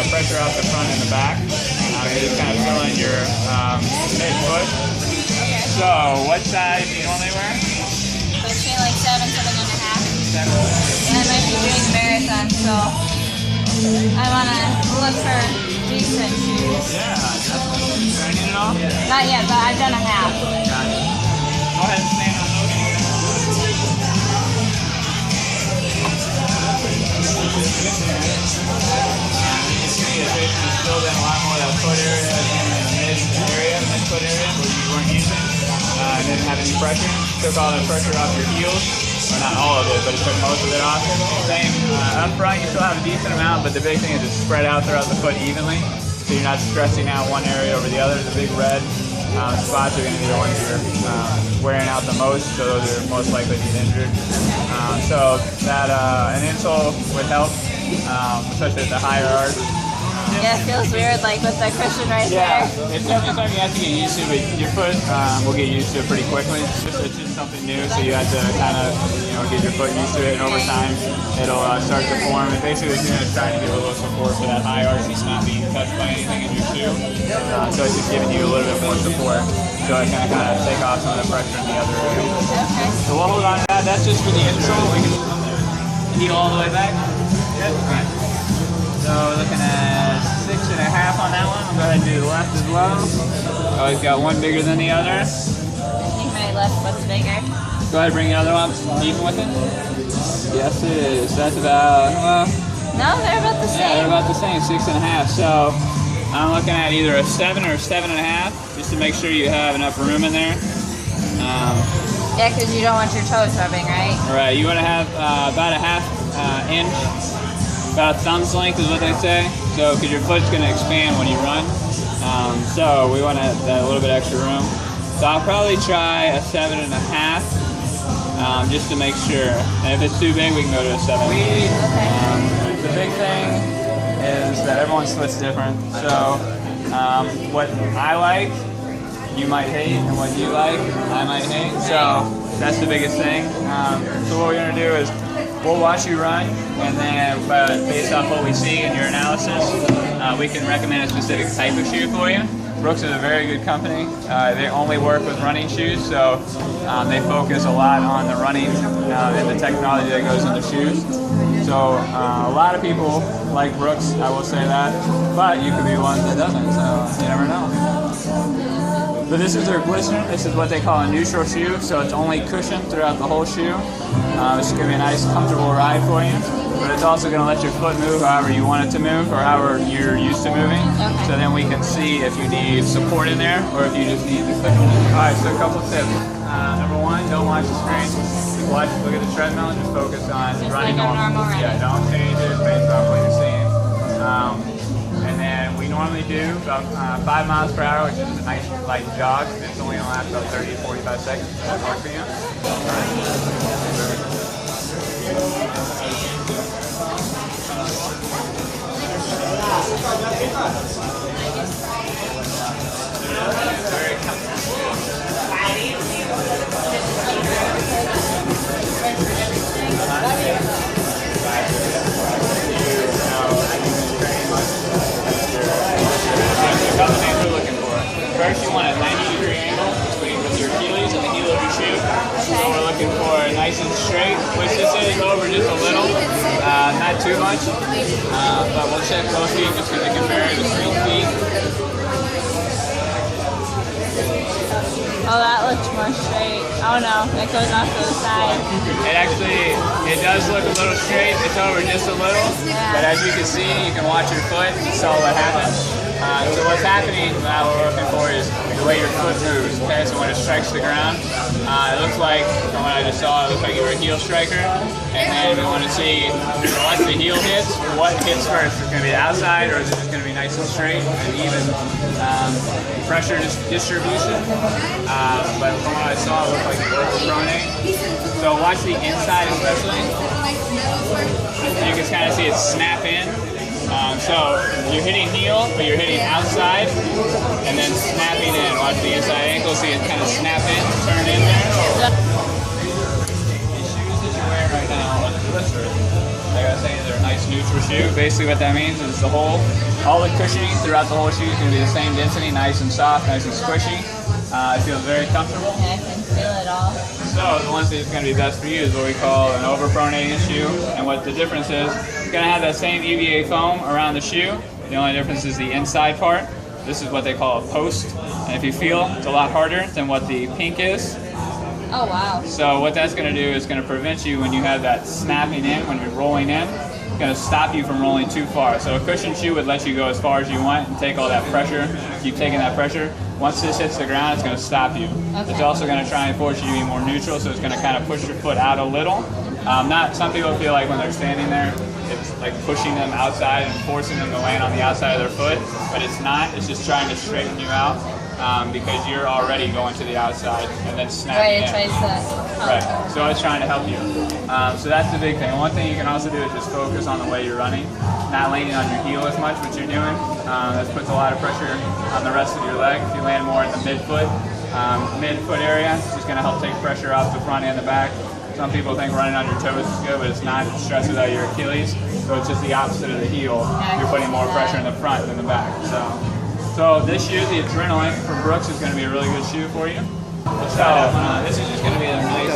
pressure off the front and the back. You're just kind of filling your mid-foot. Okay. So, what size do you normally wear? Between like 7, 7.5. 7. And I might be doing the marathon, so I want to look for decent shoes. Yeah, definitely. Training at all? Not yet, but I've done a half. Gotcha. Go ahead and stand on those. It's filled in a lot more of that foot area in the mid-foot area where you weren't using. Didn't have any pressure. Took all the pressure off your heels. Or not all of it, but it took most of it off. Same up front, you still have a decent amount, but the big thing is it's spread out throughout the foot evenly. So you're not stressing out one area over the other. The big red spots are going to be the ones you're wearing out the most, so those are most likely to get injured. So that an insole would help, especially at the higher arch. Yeah, it feels weird, like with the cushion right Yeah, there. it's definitely something you have to get used to, but your foot will get used to it pretty quickly. It's just something new, so you have to kind of, get your foot used to it, and over time, it'll start to form. And basically, it's trying to give a little support for that high arch. It's not being touched by anything in your shoe, so it's just giving you a little bit more support. So it's going to kind of take off some of the pressure in the other area. Okay. So we'll hold on to that. That's just for the insole. We can heel all the way back. Good. Right. So we're looking at 6.5 on that one. I'll go ahead and do the left as well. Always got one bigger than the other. I think my left foot's bigger. Go ahead and bring the other one up even with it. Yes, it is. That's about, well... No, they're about the same. Yeah, they're about the same, 6.5. So I'm looking at either a 7 or a 7.5, just to make sure you have enough room in there. Yeah, because you don't want your toes rubbing, right? Right, you want to have about a half inch. About a thumb's length is what they say. So, because your foot's going to expand when you run. So we want that little bit extra room. So I'll probably try a 7.5, just to make sure. And if it's too big, we can go to a 7. The big thing is that everyone's foot's different. So what I like, you might hate, and what you like, I might hate. So that's the biggest thing. So what we're going to do is we'll watch you run, and then based off what we see in your analysis, we can recommend a specific type of shoe for you. Brooks is a very good company. They only work with running shoes, so they focus a lot on the running and the technology that goes into shoes. So a lot of people like Brooks, I will say that, but you could be one that doesn't, so you never know. But this is their glistener. This is what they call a neutral shoe, so it's only cushioned throughout the whole shoe. This is going to be a nice, comfortable ride for you. But it's also going to let your foot move however you want it to move, or however you're used to moving. Okay. So then we can see if you need support in there, or if you just need the cushion. All right, so a couple tips. Number one, don't watch the screen. Look at the treadmill and just focus on running like a normal run. Yeah, don't change it based off what you're seeing. And then we normally do about 5 miles per hour, which is a nice light jog. It's only going to last about 30 to 45 seconds. Does that work for you? First, you want a 90-degree angle between your Achilles and the heel of your shoe. So we're looking for nice and straight. Push this in over just a little, not too much. But we'll check both feet just because it can vary between feet. Oh, that looks more straight. Oh no, that goes off to the side. It does look a little straight. It's over just a little. Yeah. But as you can see, you can watch your foot and saw what happens. So what's happening now we're looking for is the way your foot moves. Okay, so when it strikes the ground, it looks like, from what I just saw, it looks like you were a heel striker. And then we want to see once the heel hits, what hits first. Is it going to be the outside, or is it just going to be nice and straight and even pressure distribution? But from what I saw, it looked like you were pronate. So watch the inside especially. You can kind of see it snap in. So you're hitting heel, but you're hitting outside, and then snapping in. Watch the inside ankle, see it kind of snap in, turn in there. These shoes that you're wearing right now on the blister, like I was saying, they're a nice neutral shoe. Basically what that means is the hole All the cushioning throughout the whole shoe is going to be the same density, nice and soft, nice and squishy. It feels very comfortable. Yeah, I can feel it all. So the one that's going to be best for you is what we call an overpronating shoe. And what the difference is, it's going to have that same EVA foam around the shoe. The only difference is the inside part. This is what they call a post. And if you feel, it's a lot harder than what the pink is. Oh, wow. So what that's going to do is going to prevent you when you have that snapping in, when you're rolling in. It's going to stop you from rolling too far. So a cushion shoe would let you go as far as you want and take all that pressure, keep taking that pressure. Once this hits the ground, it's going to stop you. Okay. It's also going to try and force you to be more neutral, so it's going to kind of push your foot out a little. Some people feel like when they're standing there, it's like pushing them outside and forcing them to land on the outside of their foot, but it's not. It's just trying to straighten you out because you're already going to the outside and then snapping in. Right, it tries to. Right, so it's trying to help you. So that's the big thing. One thing you can also do is just focus on the way you're running, not leaning on your heel as much, what you're doing. That puts a lot of pressure on the rest of your leg. If you land more in the midfoot area, it's just going to help take pressure off the front and the back. Some people think running on your toes is good, but it's not. It stresses out your Achilles, so it's just the opposite of the heel. You're putting more pressure in the front than the back. So this shoe, the Adrenaline from Brooks, is going to be a really good shoe for you. So this is just going to be a nice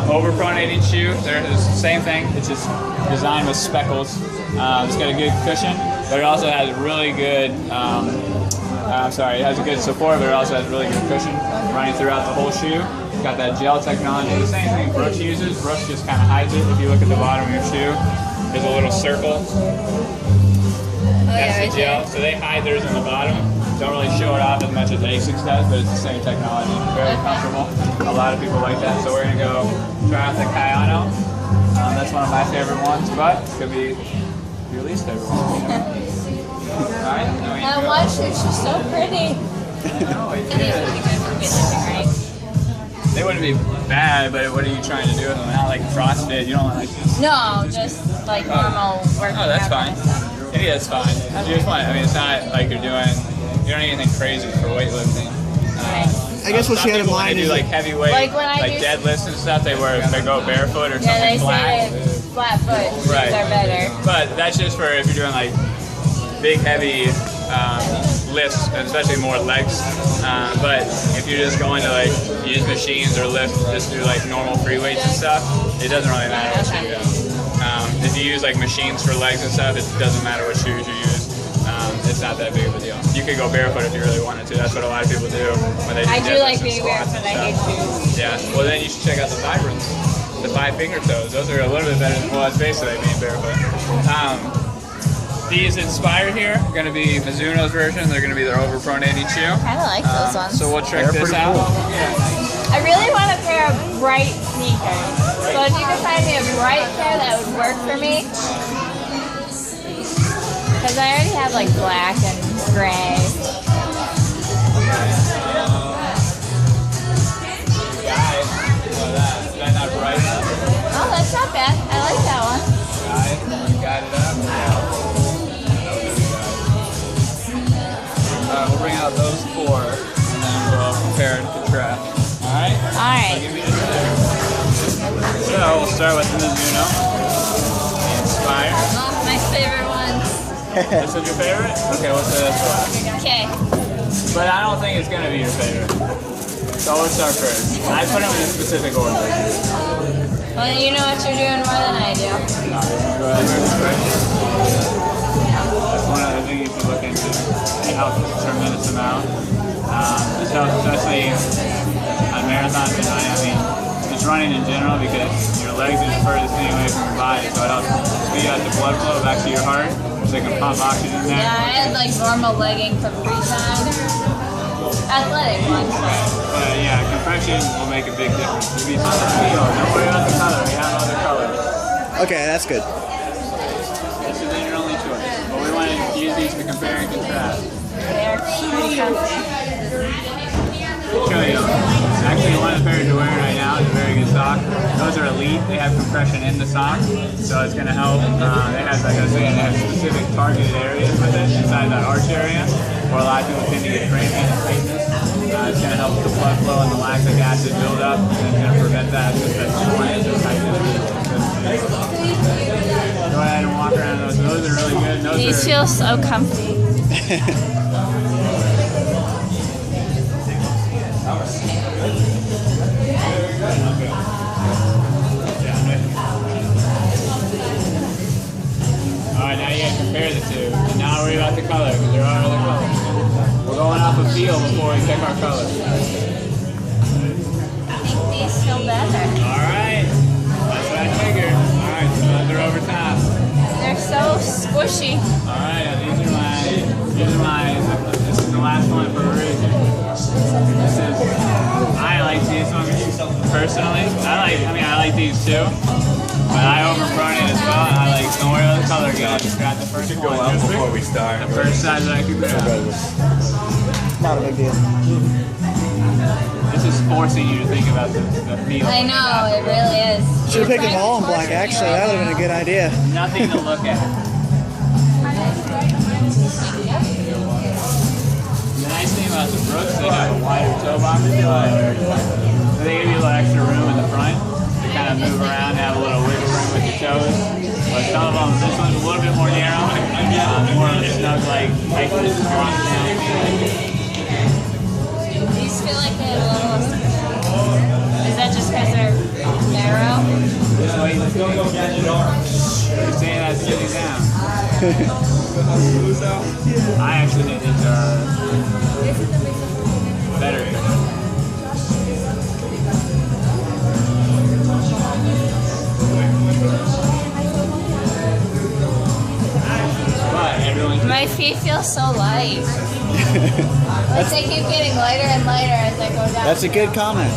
overpronating shoe. They're the same thing. It's just designed with speckles. It's got a good cushion, but it also has really good. It has a good support, but it also has really good cushion running throughout the whole shoe. It's got that gel technology. The same thing Brooks uses. Brooks just kind of hides it. If you look at the bottom of your shoe, there's a little circle. That's the gel. So they hide theirs in the bottom. Don't really show it off as much as Asics does, but it's the same technology. Very comfortable. A lot of people like that. So we're going to go try out the Kayano. That's one of my favorite ones, but it could be your least favorite one. Alright, That one shoe's just so pretty. No, it These would be good for me lifting, right? They wouldn't be bad, but what are you trying to do with them? Not like CrossFit. You don't want like. No, just like normal working Oh, that's out fine. stuff. Yeah, that's fine. You just want. I mean, it's not like you don't need anything crazy for weightlifting. I guess what she had in mind is is like heavy weight, Like when I do deadlifts and stuff. They go barefoot or Yeah, they something flat. say flat foot shoes Right. are better. But that's just for if you're doing like big, heavy lifts, and especially more legs. But if you're just going to like use machines or lift, just do like normal free weights and stuff, it doesn't really matter what you do. If you use like machines for legs and stuff, it doesn't matter what shoes you use. It's not that big of a deal. You could go barefoot if you really wanted to. That's what a lot of people do when they do I do like deadlifts and being squats barefoot. and I hate stuff. shoes. Yeah. Well, then you should check out the Vibrants, the 5 finger toes. Those are a little bit better than, well, it's basically being barefoot. These Inspired here are going to be Mizuno's version. They're going to be their overpronating shoe. I kind of like those ones. So we'll check this out. I really want a pair of bright sneakers. So if you could find me a bright pair that would work for me. Because I already have like black and gray. Is that not bright enough? Oh, that's not bad. I like that one. Got it up. Alright, we'll bring out those 4 and then we'll compare and contrast. Alright? Alright. So we'll start with the Mizuno. The Inspired. Oh, my favorite ones. This is your favorite? Okay, what's this one? Okay. But I don't think it's gonna be your favorite. So let's start first. I put them in a specific order. Well, you know what you're doing more than I do. That's one other thing you should look into. It helps a tremendous amount. This helps especially on marathons and I mean, just running in general because your legs are the furthest thing away from your body, so it helps speed out the blood flow back to your heart, so they can pump oxygen there. Yeah, I had like normal legging for freestyle. Athletic ones. But yeah, compression will make a big difference. You'll be so feel. Don't worry about the color. We have other colors. okay. That's good. This is your only choice. But we want to use these to compare and contrast. They're pretty comfy. Show you. Actually, one of the pairs you're wearing right now is a very good sock. Those are elite. They have compression in the sock, so it's going to help. They have, like I was saying, they have specific targeted areas with it inside that arch area, where a lot of people tend to get cramping and tightness. It's going to help the blood flow and the lactic acid build up, and it's going to prevent that soreness and tightness. Go ahead and walk around those. Those are really good. those These are, feel so comfy. Alright, now you gotta compare the two. And not worry about the color, because there are other colors. We're going off a feel before we pick our color. I think these feel better. Alright. That's what I figured. Alright, so they're over top. They're so squishy. Alright, these are mine. This is the last one for a reason. I like these ones personally. I like these too. But I overburned it as well, and I like, don't worry about the color again. I just got the first one. Before we start. The first size that I could grab. Not a big deal. This is forcing you to think about the feel. I know, it really is. Should have picked them all in black, actually. That would have been a good idea. Nothing to look at. The nice thing about the Brooks, they have a wider toe box. They give you a little extra room in the front to kind of move around and have a little wiggle room with your toes. But some of them, this one's a little bit more narrow, more of a snug, like, tight fit. These feel like they have a little. Is that just because they're narrow? Just wait. You're saying that sitting down. I actually think these are better. But everyone. My feet feel so light. Like they keep getting lighter and lighter as I go down. That's a good comment.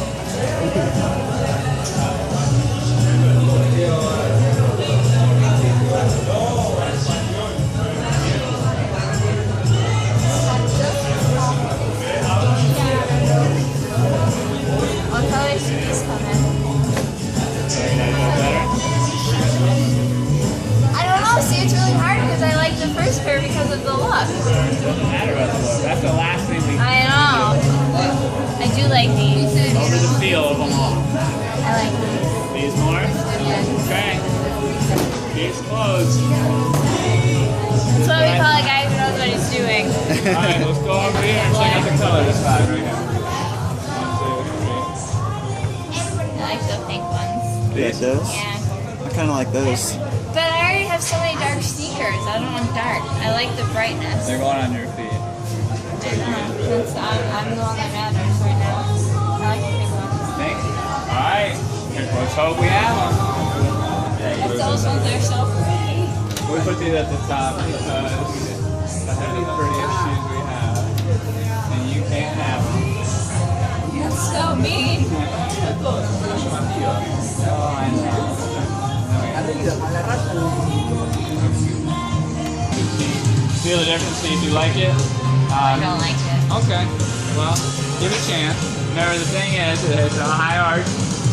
What colors do these come in? I don't know. See, it's really hard because I like the first pair because of the look. Doesn't matter about the look. That's the last thing we I know. I do like these. over the feel of them all. I like these. These more? Okay. These closed. That's what we call a guy who knows what he's doing. Alright, let's go over here and check out the color this side right now. I like the pink ones. You like those? Yeah. I kind of like those. But I already have so many dark sneakers. I don't want dark. I like the brightness. They're going on your feet. I know. I'm the one that matters right now. I like the pink ones. Thanks. Alright. Let's hope we have them. Those ones are so pretty. We put these at the top because they're the prettiest shoes we have. And you can't have them. That's so mean. Oh, I know. Feel the difference, see if you like it. I don't like it. Okay, well, give it a chance. Remember, the thing is, it's a high arch,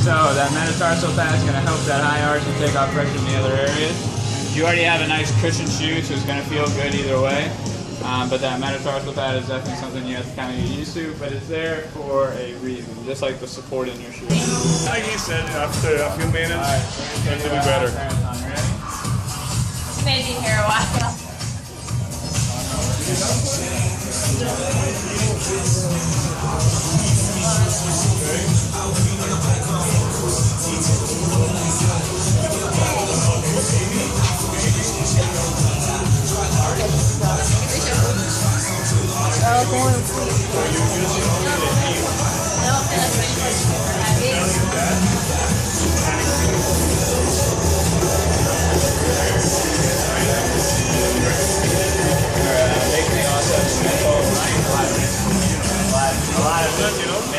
so that metatarsal pad is going to help that high arch and take off pressure in the other areas. You already have a nice cushioned shoe, so it's going to feel good either way. But that metatarsal pad is definitely something you have to kind of get used to, but it's there for a reason, just like the support in your shoe. Like he said, after a few minutes, it's will be better. Maybe here a while.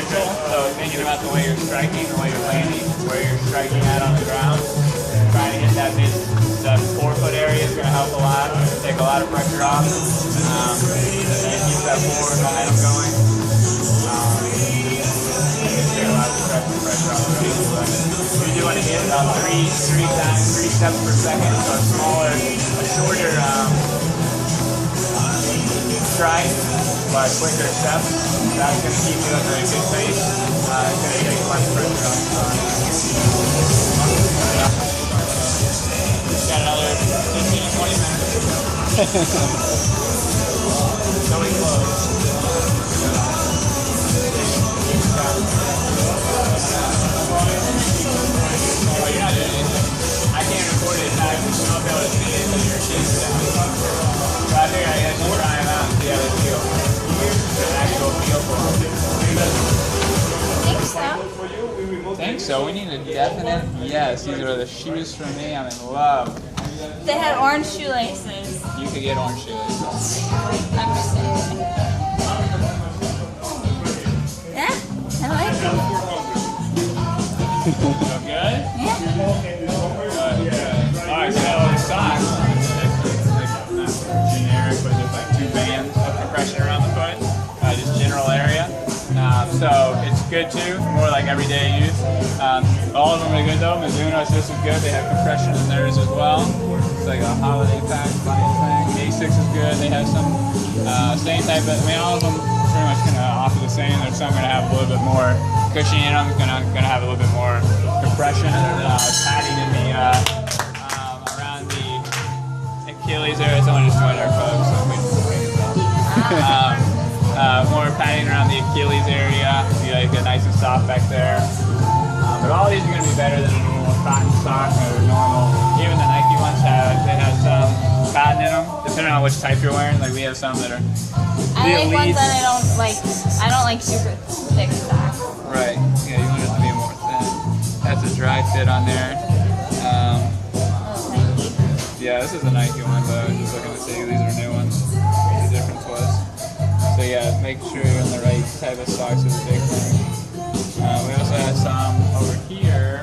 So thinking about the way you're striking, the way you're landing, where you're striking at on the ground, trying to hit that the forefoot area is going to help a lot, take a lot of pressure off, and keep that forward momentum going. Take a lot of pressure off the feet. You're doing it about three steps per second, so a smaller, a shorter stride, but quicker steps. That's going to keep you at a good pace. It's going to take less pressure off. Got another 15 to 20 minutes. Oh, you're not doing anything. I can't record it. I won't be able to see it. Your kids down. So I figured I guess try them out and see how they feel. An actual feel for them. I think so. Think so. We need a definite yes. These are the shoes for me. I'm in love. They had orange shoelaces. You could get orange shoes. I'm just saying. Yeah, I like them. Feel good? Yeah. Alright, so the socks. Not generic, but just like 2 bands of compression around the foot. Just general area. So it's good too, more like everyday use. All of them are good though. Mizuno is just as good. They have compression in theirs as well. It's like a holiday pack thing. A6 is good. They have some same type of, all of them pretty much going to offer the same. There's some going to have a little bit more cushion in them. Going to have a little bit more compression and padding in the around the Achilles area. Someone just joined our club, so more padding around the Achilles area. You like get nice and soft back there. But all these are going to be better than a normal cotton sock or normal. Even the Nike ones have some cotton in them, depending on which type you're wearing. Like we have some that are. I like ones that I don't like. I don't like super thick socks. Right. Yeah, you want it to be more thin. That's a dry fit on there. Yeah, this is a Nike one, but I was just looking to see these are new ones. What the difference was. So yeah, make sure you're in the right type of socks is a big thing. We also have some over here.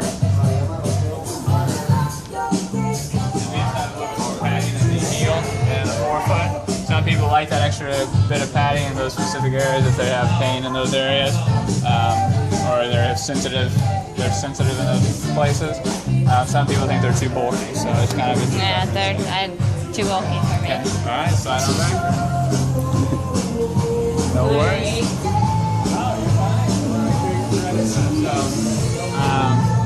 These have a little bit more padding in the heel and the forefoot. Some people like that extra bit of padding in those specific areas if they have pain in those areas, or they're sensitive in those places. Some people think they're too bulky, so it's kind of a Yeah, they're too bulky for me. Okay. All right, slide on back. No worries.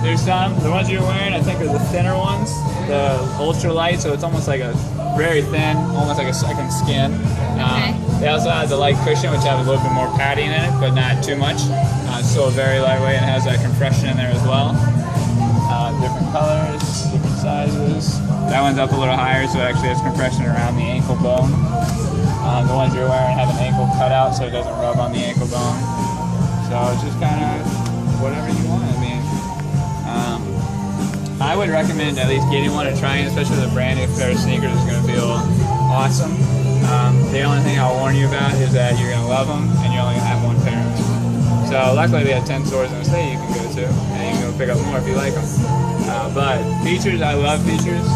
There's the ones you're wearing, I think are the thinner ones, the ultra light, so it's almost like a very thin, almost like a second skin. They also have the light cushion, which has a little bit more padding in it, but not too much. It's still very lightweight and has that compression in there as well. Different colors, different sizes. That one's up a little higher, so it actually has compression around the ankle bone. The ones you're wearing have an ankle cutout, so it doesn't rub on the ankle bone. So it's just kind of whatever you want. I mean, I would recommend at least getting one and trying, especially the brand new pair of sneakers is going to feel awesome. The only thing I'll warn you about is that you're going to love them and you're only going to have one pair. So luckily we have 10 stores in the state you can go to, and you can go pick up more if you like them. But features, I love features.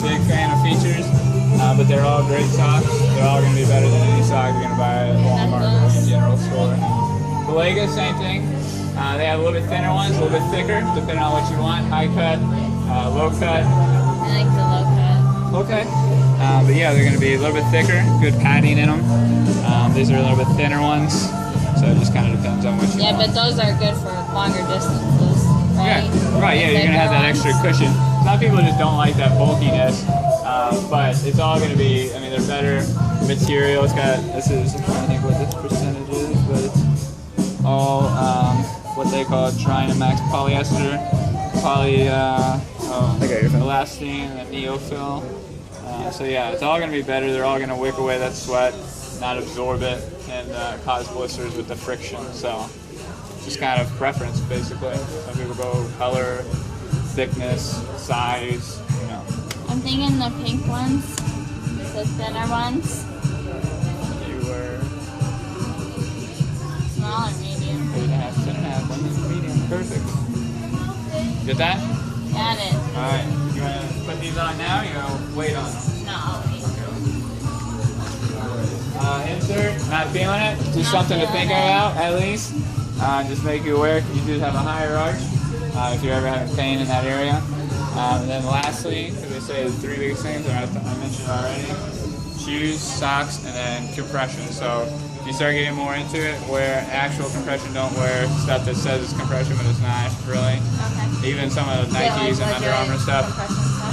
Big fan of features. But they're all great socks. They're all going to be better than any sock you're going to buy at Walmart or any general store. Belega, same thing. They have a little bit thinner ones, a little bit thicker, depending on what you want. High cut, low cut. I like the low cut. Okay. But yeah, they're going to be a little bit thicker, good padding in them. These are a little bit thinner ones, so it just kind of depends on what you want. Yeah, but those are good for longer distances, right? Yeah, right, yeah, you're going to have that extra cushion. Some people just don't like that bulkiness, but it's all going to be, I mean, they're better material. It's got, this is, I think what this percentage is, but it's all what they call Dynamax polyester, elastine, and neofill. So yeah, it's all going to be better. They're all going to wick away that sweat, not absorb it, and cause blisters with the friction. So just kind of preference, basically. Some people go color, thickness, size, you know. I'm thinking the pink ones, the thinner ones. You were Small or medium? 8.5, 10.5, one medium, perfect. Get that? Got it. All right. You want to put these on now? Or you going to wait on them? No, I'll wait. Insert, not feeling it, just Not something to feeling think it. about at least. Just make you aware you do have a higher arch if you're ever having pain in that area. And then lastly, because they say the 3 biggest things, I mentioned already, shoes, socks, and then compression. So if you start getting more into it, wear actual compression, don't wear stuff that says it's compression but it's not really. Okay. Even some of the Nikes and Under Armour stuff.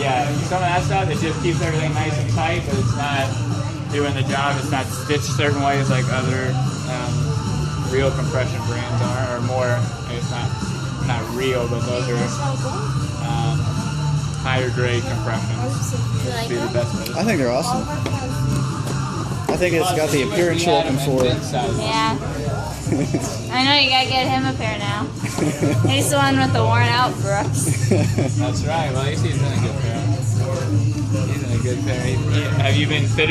Yeah, some of that stuff, it just keeps everything nice and tight, but it's not doing the job. It's not stitched certain ways like other real compression brands are, or more. It's not real, but those are higher grade compressions. Be the best way to I think they're awesome. I think it's got the appearance you're looking for. Yeah. I know you gotta get him a pair now. He's the one with the worn out Brooks. That's right. Well, he's in a good pair. He's in a good pair. Have you been fitted?